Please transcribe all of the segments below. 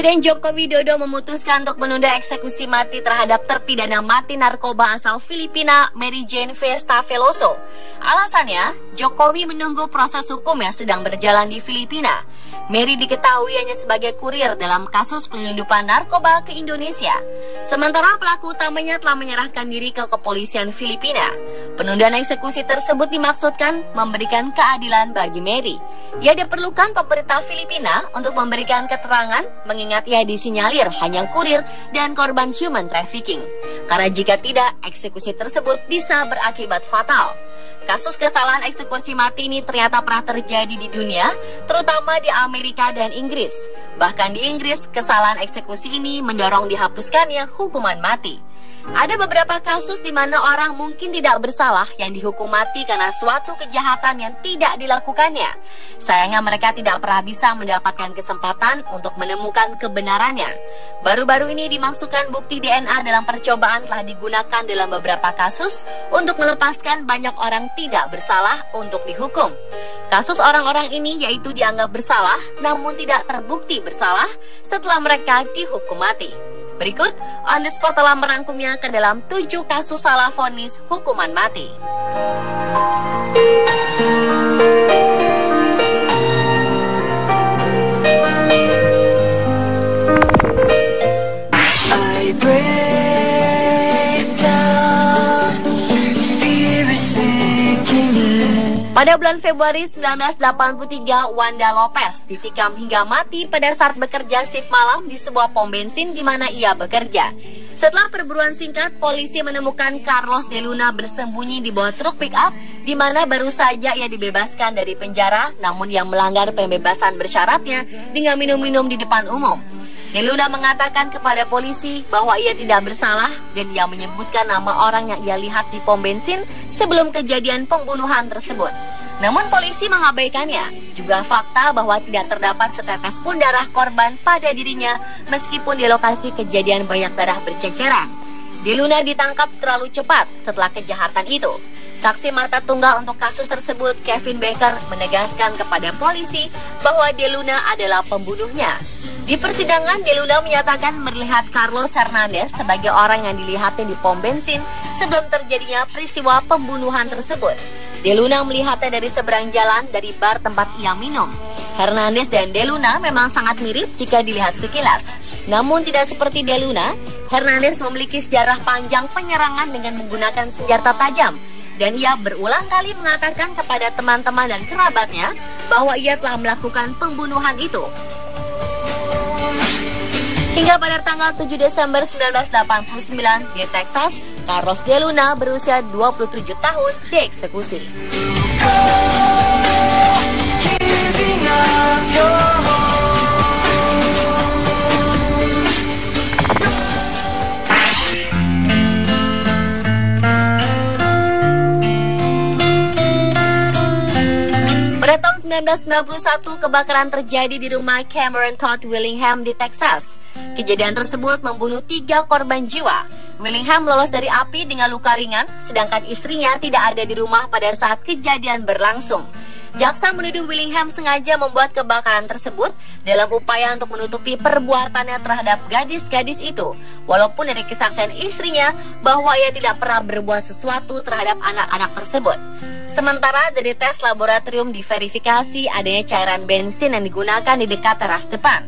Presiden Joko Widodo memutuskan untuk menunda eksekusi mati terhadap terpidana mati narkoba asal Filipina Mary Jane Vesta Veloso. Alasannya, Jokowi menunggu proses hukum yang sedang berjalan di Filipina. Mary diketahui hanya sebagai kurir dalam kasus penyelundupan narkoba ke Indonesia. Sementara pelaku utamanya telah menyerahkan diri ke kepolisian Filipina. Penundaan eksekusi tersebut dimaksudkan memberikan keadilan bagi Mary. Ia diperlukan pemerintah Filipina untuk memberikan keterangan mengingat ia disinyalir hanya kurir dan korban human trafficking. Karena jika tidak, eksekusi tersebut bisa berakibat fatal. Kasus kesalahan eksekusi mati ini ternyata pernah terjadi di dunia, terutama di Amerika dan Inggris. Bahkan di Inggris, kesalahan eksekusi ini mendorong dihapuskannya hukuman mati. Ada beberapa kasus di mana orang mungkin tidak bersalah yang dihukum mati karena suatu kejahatan yang tidak dilakukannya. Sayangnya mereka tidak pernah bisa mendapatkan kesempatan untuk menemukan kebenarannya. Baru-baru ini dimaksudkan bukti DNA dalam percobaan telah digunakan dalam beberapa kasus untuk melepaskan banyak orang tidak bersalah untuk dihukum. Kasus orang-orang ini yaitu dianggap bersalah namun tidak terbukti bersalah setelah mereka dihukum mati. Berikut, On The Spot telah merangkumnya ke dalam 7 kasus salah vonis hukuman mati. Pada bulan Februari 1983, Wanda Lopez ditikam hingga mati pada saat bekerja shift malam di sebuah pom bensin di mana ia bekerja. Setelah perburuan singkat, polisi menemukan Carlos de Luna bersembunyi di bawah truk pick-up, di mana baru saja ia dibebaskan dari penjara, namun yang melanggar pembebasan bersyaratnya dengan minum-minum di depan umum. De Luna mengatakan kepada polisi bahwa ia tidak bersalah dan ia menyebutkan nama orang yang ia lihat di pom bensin sebelum kejadian pembunuhan tersebut. Namun polisi mengabaikannya. Juga fakta bahwa tidak terdapat setetes pun darah korban pada dirinya meskipun di lokasi kejadian banyak darah berceceran. De Luna ditangkap terlalu cepat setelah kejahatan itu. Saksi mata tunggal untuk kasus tersebut, Kevin Baker, menegaskan kepada polisi bahwa De Luna adalah pembunuhnya. Di persidangan, De Luna menyatakan melihat Carlos Hernandez sebagai orang yang dilihatnya di pom bensin sebelum terjadinya peristiwa pembunuhan tersebut. De Luna melihatnya dari seberang jalan dari bar tempat ia minum. Hernandez dan De Luna memang sangat mirip jika dilihat sekilas. Namun tidak seperti De Luna, Hernandez memiliki sejarah panjang penyerangan dengan menggunakan senjata tajam. Dan ia berulang kali mengatakan kepada teman-teman dan kerabatnya bahwa ia telah melakukan pembunuhan itu. Hingga pada tanggal 7 Desember 1989 di Texas, Carlos de Luna berusia 27 tahun dieksekusi. Pada tahun 1991, kebakaran terjadi di rumah Cameron Todd Willingham di Texas. Kejadian tersebut membunuh 3 korban jiwa. Willingham lolos dari api dengan luka ringan, sedangkan istrinya tidak ada di rumah pada saat kejadian berlangsung. Jaksa menuduh Willingham sengaja membuat kebakaran tersebut dalam upaya untuk menutupi perbuatannya terhadap gadis-gadis itu, walaupun dari kesaksian istrinya bahwa ia tidak pernah berbuat sesuatu terhadap anak-anak tersebut. Sementara dari tes laboratorium diverifikasi adanya cairan bensin yang digunakan di dekat teras depan.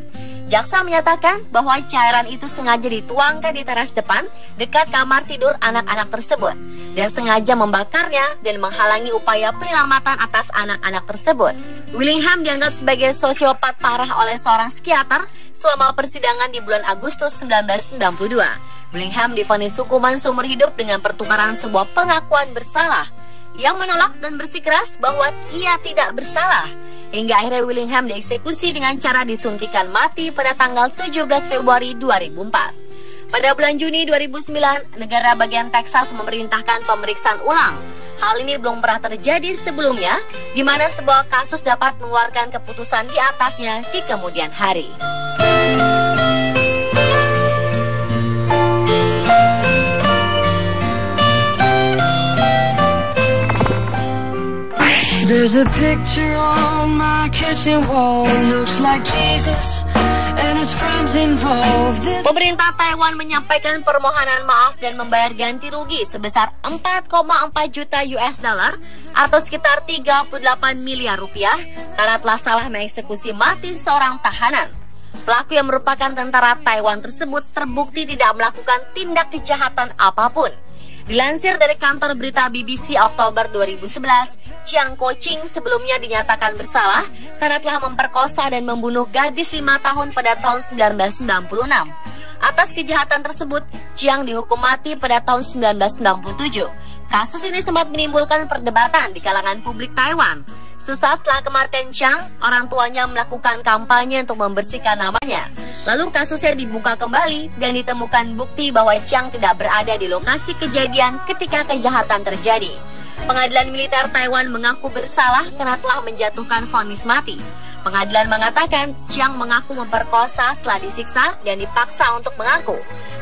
Jaksa menyatakan bahwa cairan itu sengaja dituangkan di teras depan dekat kamar tidur anak-anak tersebut dan sengaja membakarnya dan menghalangi upaya penyelamatan atas anak-anak tersebut. Willingham dianggap sebagai sosiopat parah oleh seorang psikiater selama persidangan di bulan Agustus 1992. Willingham divonis hukuman seumur hidup dengan pertukaran sebuah pengakuan bersalah. Ia menolak dan bersikeras bahwa ia tidak bersalah. Hingga akhirnya Willingham dieksekusi dengan cara disuntikan mati pada tanggal 17 Februari 2004. Pada bulan Juni 2009, negara bagian Texas memerintahkan pemeriksaan ulang. Hal ini belum pernah terjadi sebelumnya, di mana sebuah kasus dapat mengeluarkan keputusan di atasnya di kemudian hari. There's a picture on my kitchen wall, looks like Jesus Pemerintah Taiwan menyampaikan permohonan maaf dan membayar ganti rugi sebesar 4,4 juta US dollar atau sekitar 38 miliar rupiah karena telah salah mengeksekusi mati seorang tahanan. Pelaku yang merupakan tentara Taiwan tersebut terbukti tidak melakukan tindak kejahatan apapun. Dilansir dari kantor berita BBC Oktober 2011, Chiang Ko-ching sebelumnya dinyatakan bersalah karena telah memperkosa dan membunuh gadis 5 tahun pada tahun 1996. Atas kejahatan tersebut, Chiang dihukum mati pada tahun 1997. Kasus ini sempat menimbulkan perdebatan di kalangan publik Taiwan. Sesaat setelah kematian Chiang, orang tuanya melakukan kampanye untuk membersihkan namanya. Lalu kasusnya dibuka kembali dan ditemukan bukti bahwa Chiang tidak berada di lokasi kejadian ketika kejahatan terjadi. Pengadilan militer Taiwan mengaku bersalah karena telah menjatuhkan vonis mati. Pengadilan mengatakan Chiang mengaku memperkosa setelah disiksa dan dipaksa untuk mengaku.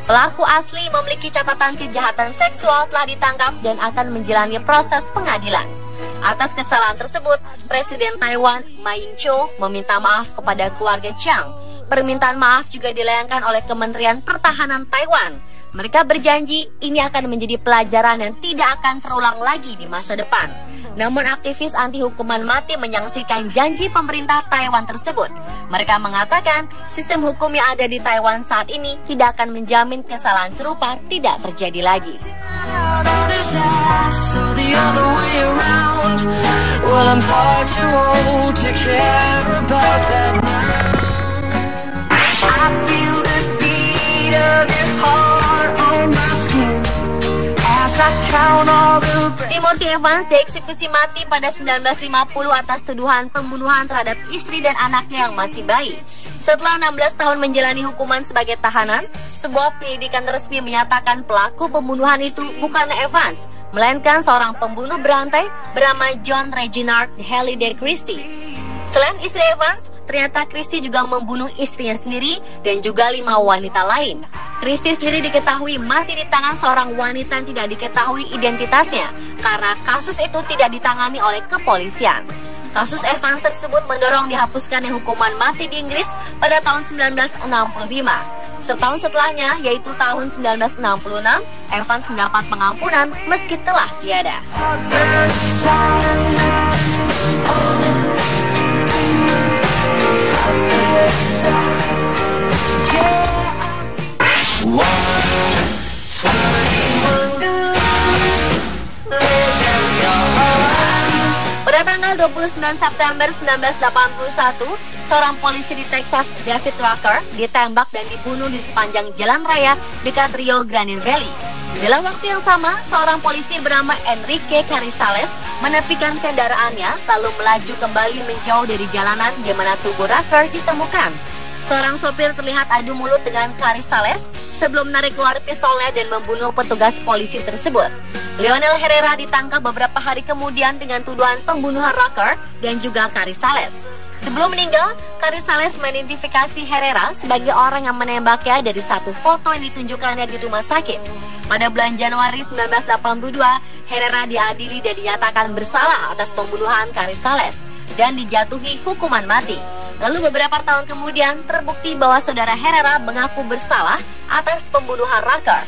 Pelaku asli memiliki catatan kejahatan seksual telah ditangkap dan akan menjalani proses pengadilan. Atas kesalahan tersebut, Presiden Taiwan Ma Ying-jeou meminta maaf kepada keluarga Chiang. Permintaan maaf juga dilayangkan oleh Kementerian Pertahanan Taiwan. Mereka berjanji ini akan menjadi pelajaran yang tidak akan terulang lagi di masa depan. Namun aktivis anti hukuman mati menyaksikan janji pemerintah Taiwan tersebut. Mereka mengatakan sistem hukum yang ada di Taiwan saat ini tidak akan menjamin kesalahan serupa tidak terjadi lagi. Timothy Evans dieksekusi mati pada 1950 atas tuduhan pembunuhan terhadap istri dan anaknya yang masih bayi. Setelah 16 tahun menjalani hukuman sebagai tahanan, sebuah penyidikan resmi menyatakan pelaku pembunuhan itu bukan Evans, melainkan seorang pembunuh berantai bernama John Reginald Halliday Christie. Selain istri Evans, ternyata Christie juga membunuh istrinya sendiri dan juga 5 wanita lain. Christie sendiri diketahui mati di tangan seorang wanita yang tidak diketahui identitasnya karena kasus itu tidak ditangani oleh kepolisian. Kasus Evans tersebut mendorong dihapuskannya hukuman mati di Inggris pada tahun 1965. Setahun setelahnya, yaitu tahun 1966, Evans mendapat pengampunan meski telah tiada. Pada tanggal 29 September 1981, seorang polisi di Texas, David Rucker, ditembak dan dibunuh di sepanjang jalan raya dekat Rio Grande Valley. Dalam waktu yang sama, seorang polisi bernama Enrique Carrizales menepikan kendaraannya lalu melaju kembali menjauh dari jalanan di mana tubuh Rucker ditemukan. Seorang sopir terlihat adu mulut dengan Carrizales sebelum menarik keluar pistolnya dan membunuh petugas polisi tersebut. Lionel Herrera ditangkap beberapa hari kemudian dengan tuduhan pembunuhan Rucker dan juga Carrizales. Sebelum meninggal, Carrizales mengidentifikasi Herrera sebagai orang yang menembaknya dari satu foto yang ditunjukkannya di rumah sakit. Pada bulan Januari 1982, Herrera diadili dan dinyatakan bersalah atas pembunuhan Carrizales dan dijatuhi hukuman mati. Lalu beberapa tahun kemudian terbukti bahwa saudara Herrera mengaku bersalah atas pembunuhan Rucker.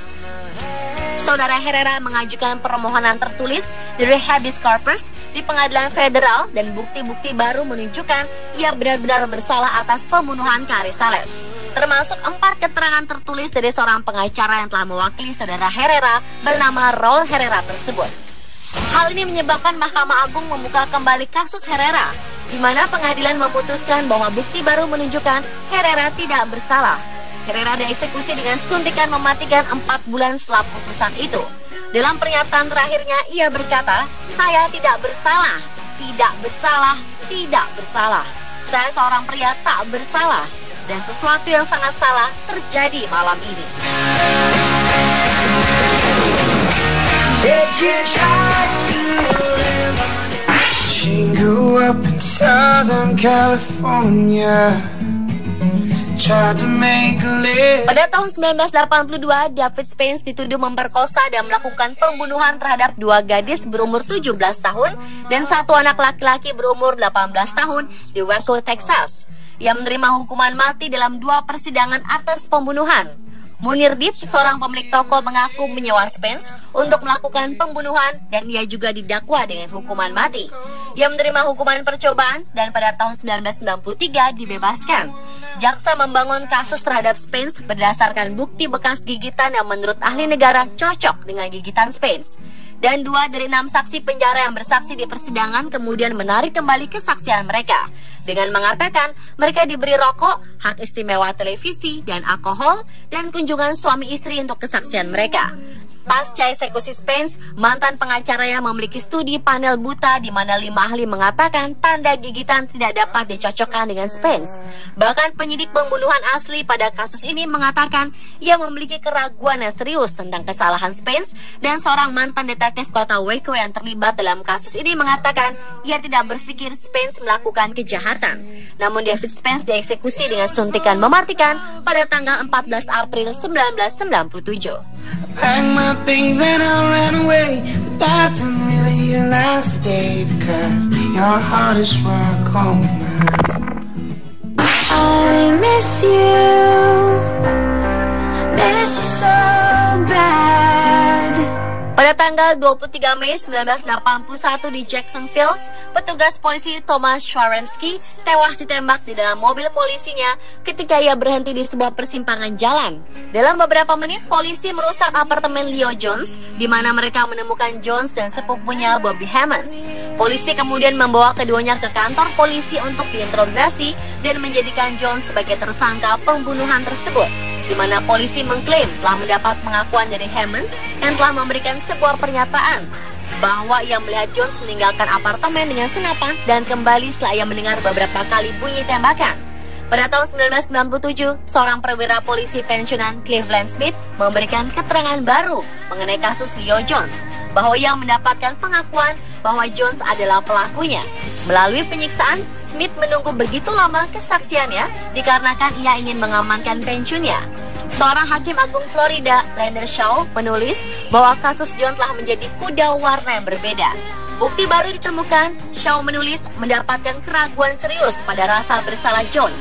Saudara Herrera mengajukan permohonan tertulis dari habeas corpus di pengadilan federal dan bukti-bukti baru menunjukkan ia benar-benar bersalah atas pembunuhan Carrizales. Termasuk 4 keterangan tertulis dari seorang pengacara yang telah mewakili saudara Herrera bernama Raul Herrera tersebut. Hal ini menyebabkan Mahkamah Agung membuka kembali kasus Herrera, di mana pengadilan memutuskan bahwa bukti baru menunjukkan Herrera tidak bersalah. Herrera dieksekusi dengan suntikan mematikan 4 bulan setelah putusan itu. Dalam pernyataan terakhirnya, ia berkata, "Saya tidak bersalah, tidak bersalah, tidak bersalah. Saya seorang pria tak bersalah, dan sesuatu yang sangat salah terjadi malam ini." She grew up in Southern California. Pada tahun 1982, David Spence dituduh memperkosa dan melakukan pembunuhan terhadap 2 gadis berumur 17 tahun dan 1 anak laki-laki berumur 18 tahun di Waco, Texas. Ia menerima hukuman mati dalam 2 persidangan atas pembunuhan. Munir Dip, seorang pemilik toko, mengaku menyewa Spence untuk melakukan pembunuhan dan ia juga didakwa dengan hukuman mati. Ia menerima hukuman percobaan dan pada tahun 1993 dibebaskan. Jaksa membangun kasus terhadap Spence berdasarkan bukti bekas gigitan yang menurut ahli negara cocok dengan gigitan Spence. Dan 2 dari 6 saksi penjara yang bersaksi di persidangan kemudian menarik kembali kesaksian mereka dengan mengatakan mereka diberi rokok, hak istimewa televisi dan alkohol, dan kunjungan suami istri untuk kesaksian mereka. Pasca eksekusi Spence, mantan pengacaranya memiliki studi panel buta di mana 5 ahli mengatakan tanda gigitan tidak dapat dicocokkan dengan Spence. Bahkan penyidik pembunuhan asli pada kasus ini mengatakan ia memiliki keraguan yang serius tentang kesalahan Spence, dan seorang mantan detektif kota Waco yang terlibat dalam kasus ini mengatakan ia tidak berpikir Spence melakukan kejahatan. Namun David Spence dieksekusi dengan suntikan mematikan pada tanggal 14 April 1997. Packed my things and I ran away, but that didn't really even last a day because your heart is where I call mine. I miss you so bad. Pada tanggal 23 Mei 1981 di Jacksonville, petugas polisi Thomas Sharansky tewas ditembak di dalam mobil polisinya ketika ia berhenti di sebuah persimpangan jalan. Dalam beberapa menit, polisi merusak apartemen Leo Jones, di mana mereka menemukan Jones dan sepupunya Bobby Hemmons. Polisi kemudian membawa keduanya ke kantor polisi untuk diinterogasi dan menjadikan Jones sebagai tersangka pembunuhan tersebut, di mana polisi mengklaim telah mendapat pengakuan dari Hemmons yang telah memberikan sebuah pernyataan bahwa ia melihat Jones meninggalkan apartemen dengan senapan dan kembali setelah ia mendengar beberapa kali bunyi tembakan. Pada tahun 1997, seorang perwira polisi pensiunan Cleveland Smith memberikan keterangan baru mengenai kasus Leo Jones, bahwa ia mendapatkan pengakuan bahwa Jones adalah pelakunya. Melalui penyiksaan, Smith menunggu begitu lama kesaksiannya dikarenakan ia ingin mengamankan pensiunnya. Seorang hakim agung Florida, Leonard Shaw, menulis bahwa kasus Jones telah menjadi kuda warna yang berbeda. Bukti baru ditemukan. Shaw menulis mendapatkan keraguan serius pada rasa bersalah Jones.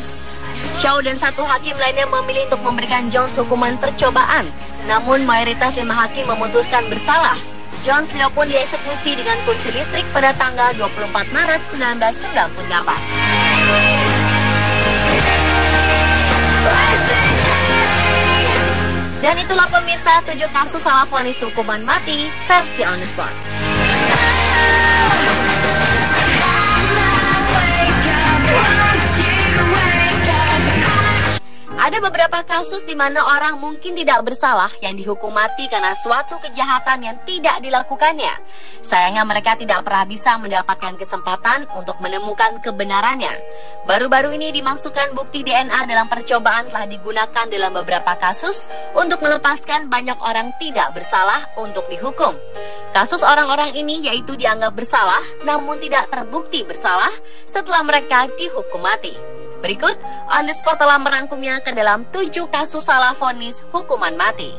Shaw dan 1 hakim lainnya memilih untuk memberikan Jones hukuman percobaan, namun mayoritas 5 hakim memutuskan bersalah. Jones pun dieksekusi dengan kursi listrik pada tanggal 24 Maret 1998. Dan itulah pemirsa 7 kasus salah vonis hukuman mati versi On The Spot. Ada beberapa kasus di mana orang mungkin tidak bersalah yang dihukum mati karena suatu kejahatan yang tidak dilakukannya. Sayangnya mereka tidak pernah bisa mendapatkan kesempatan untuk menemukan kebenarannya. Baru-baru ini dimasukkan bukti DNA dalam percobaan telah digunakan dalam beberapa kasus untuk melepaskan banyak orang tidak bersalah untuk dihukum. Kasus orang-orang ini yaitu dianggap bersalah namun tidak terbukti bersalah setelah mereka dihukum mati. Berikut, On The Spot telah merangkumnya ke dalam 7 kasus salah vonis hukuman mati.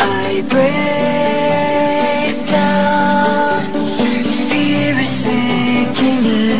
I break down, fear is sinking in.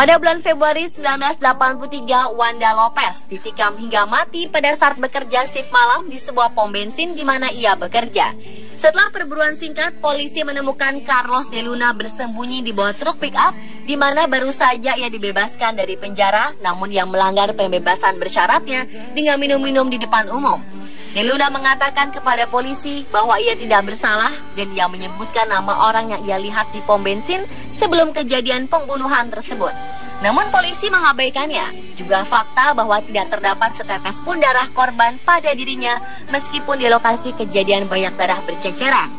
Pada bulan Februari 1983, Wanda Lopez ditikam hingga mati pada saat bekerja shift malam di sebuah pom bensin di mana ia bekerja. Setelah perburuan singkat, polisi menemukan Carlos De Luna bersembunyi di bawah truk pick-up, di mana baru saja ia dibebaskan dari penjara, namun yang melanggar pembebasan bersyaratnya dengan minum-minum di depan umum. De Luna mengatakan kepada polisi bahwa ia tidak bersalah dan ia menyebutkan nama orang yang ia lihat di pom bensin sebelum kejadian pembunuhan tersebut. Namun polisi mengabaikannya. Juga fakta bahwa tidak terdapat setetes pun darah korban pada dirinya meskipun di lokasi kejadian banyak darah berceceran.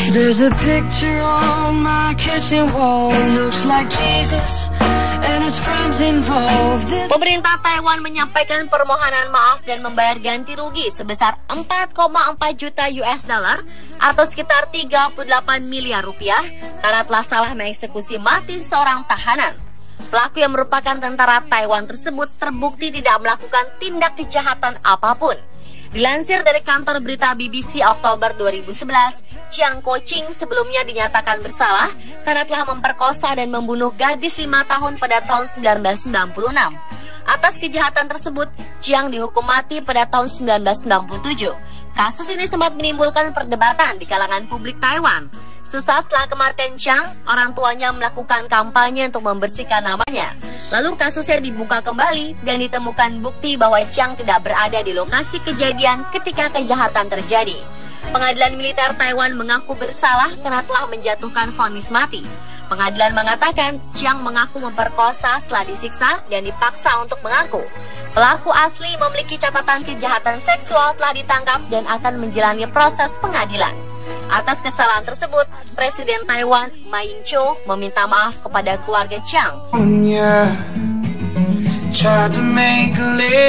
There's a picture on my kitchen wall, looks like Jesus and his friends involved. Pemerintah Taiwan menyampaikan permohonan maaf dan membayar ganti rugi sebesar 4,4 juta US dollar atau sekitar 38 miliar rupiah karena telah salah mengeksekusi mati seorang tahanan. Pelaku yang merupakan tentara Taiwan tersebut terbukti tidak melakukan tindak kejahatan apapun. Dilansir dari kantor berita BBC Oktober 2011, Chiang Ko-ching sebelumnya dinyatakan bersalah karena telah memperkosa dan membunuh gadis 5 tahun pada tahun 1996. Atas kejahatan tersebut, Chiang dihukum mati pada tahun 1997. Kasus ini sempat menimbulkan perdebatan di kalangan publik Taiwan. Sesaat setelah kematian Chiang, orang tuanya melakukan kampanye untuk membersihkan namanya. Lalu kasusnya dibuka kembali dan ditemukan bukti bahwa Chiang tidak berada di lokasi kejadian ketika kejahatan terjadi. Pengadilan militer Taiwan mengaku bersalah karena telah menjatuhkan vonis mati. Pengadilan mengatakan Chiang mengaku memperkosa setelah disiksa dan dipaksa untuk mengaku. Pelaku asli memiliki catatan kejahatan seksual telah ditangkap dan akan menjalani proses pengadilan. Atas kesalahan tersebut, Presiden Taiwan Ma Ying-jeou meminta maaf kepada keluarga Chiang.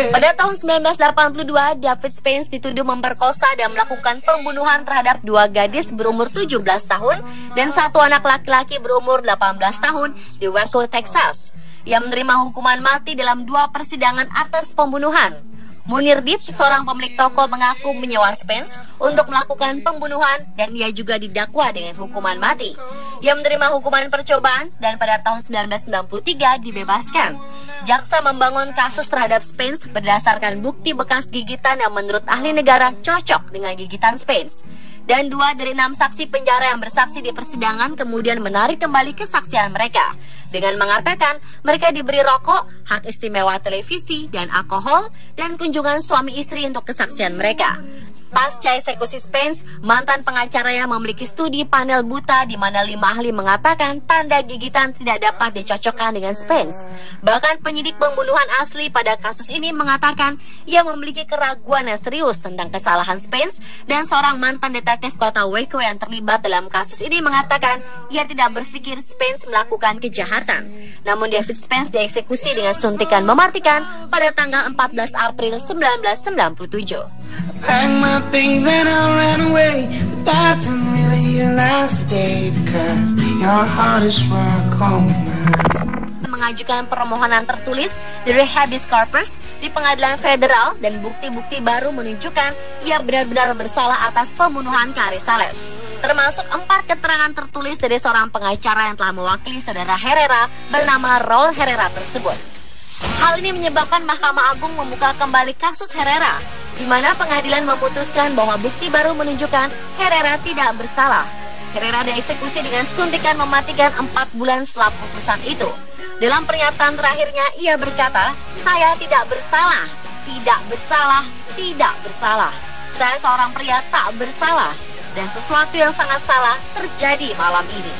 Pada tahun 1982, David Spence dituduh memperkosa dan melakukan pembunuhan terhadap 2 gadis berumur 17 tahun dan 1 anak laki-laki berumur 18 tahun di Waco, Texas. Ia menerima hukuman mati dalam 2 persidangan atas pembunuhan. Munir Deep, seorang pemilik toko, mengaku menyewa Spence untuk melakukan pembunuhan dan ia juga didakwa dengan hukuman mati. Ia menerima hukuman percobaan dan pada tahun 1993 dibebaskan. Jaksa membangun kasus terhadap Spence berdasarkan bukti bekas gigitan yang menurut ahli negara cocok dengan gigitan Spence. Dan 2 dari 6 saksi penjara yang bersaksi di persidangan kemudian menarik kembali kesaksian mereka dengan mengatakan mereka diberi rokok, hak istimewa televisi dan alkohol, dan kunjungan suami istri untuk kesaksian mereka. Pasca eksekusi Spence, mantan pengacaranya memiliki studi panel buta di mana 5 ahli mengatakan tanda gigitan tidak dapat dicocokkan dengan Spence. Bahkan penyidik pembunuhan asli pada kasus ini mengatakan ia memiliki keraguan yang serius tentang kesalahan Spence, dan seorang mantan detektif kota Waco yang terlibat dalam kasus ini mengatakan ia tidak berpikir Spence melakukan kejahatan. Namun David Spence dieksekusi dengan suntikan mematikan pada tanggal 14 April 1997. Pack my things and I ran away, but that didn't really even last a day because your heart is where I call mine. Mengajukan permohonan tertulis dari habeas corpus di pengadilan federal dan bukti-bukti baru menunjukkan ia benar-benar bersalah atas pembunuhan Carissa Les. Termasuk 4 keterangan tertulis dari seorang pengacara yang telah mewakili saudara Herrera bernama Raul Herrera tersebut. Hal ini menyebabkan Mahkamah Agung membuka kembali kasus Herrera, di mana pengadilan memutuskan bahwa bukti baru menunjukkan Herrera tidak bersalah. Herrera dieksekusi dengan suntikan mematikan 4 bulan setelah putusan itu. Dalam pernyataan terakhirnya, ia berkata, "Saya tidak bersalah, tidak bersalah, tidak bersalah. Saya seorang pria tak bersalah, dan sesuatu yang sangat salah terjadi malam ini."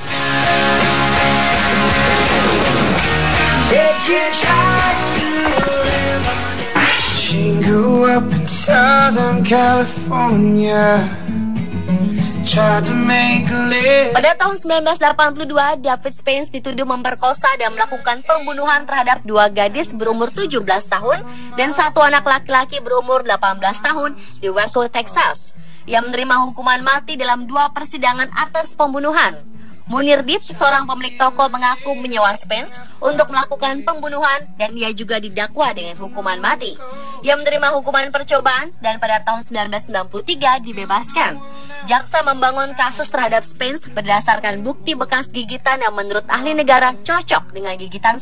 She grew up in Southern California, tried to make a living. Pada tahun 1982, David Spence dituduh memperkosa dan melakukan pembunuhan terhadap 2 gadis berumur 17 tahun dan 1 anak laki-laki berumur 18 tahun di Waco, Texas. Ia menerima hukuman mati dalam 2 persidangan atas pembunuhan. Munir Deep, seorang pemilik toko, mengaku menyewa Spence untuk melakukan pembunuhan dan ia juga didakwa dengan hukuman mati. Ia menerima hukuman percobaan dan pada tahun 1993 dibebaskan. Jaksa membangun kasus terhadap Spence berdasarkan bukti bekas gigitan yang menurut ahli negara cocok dengan gigitan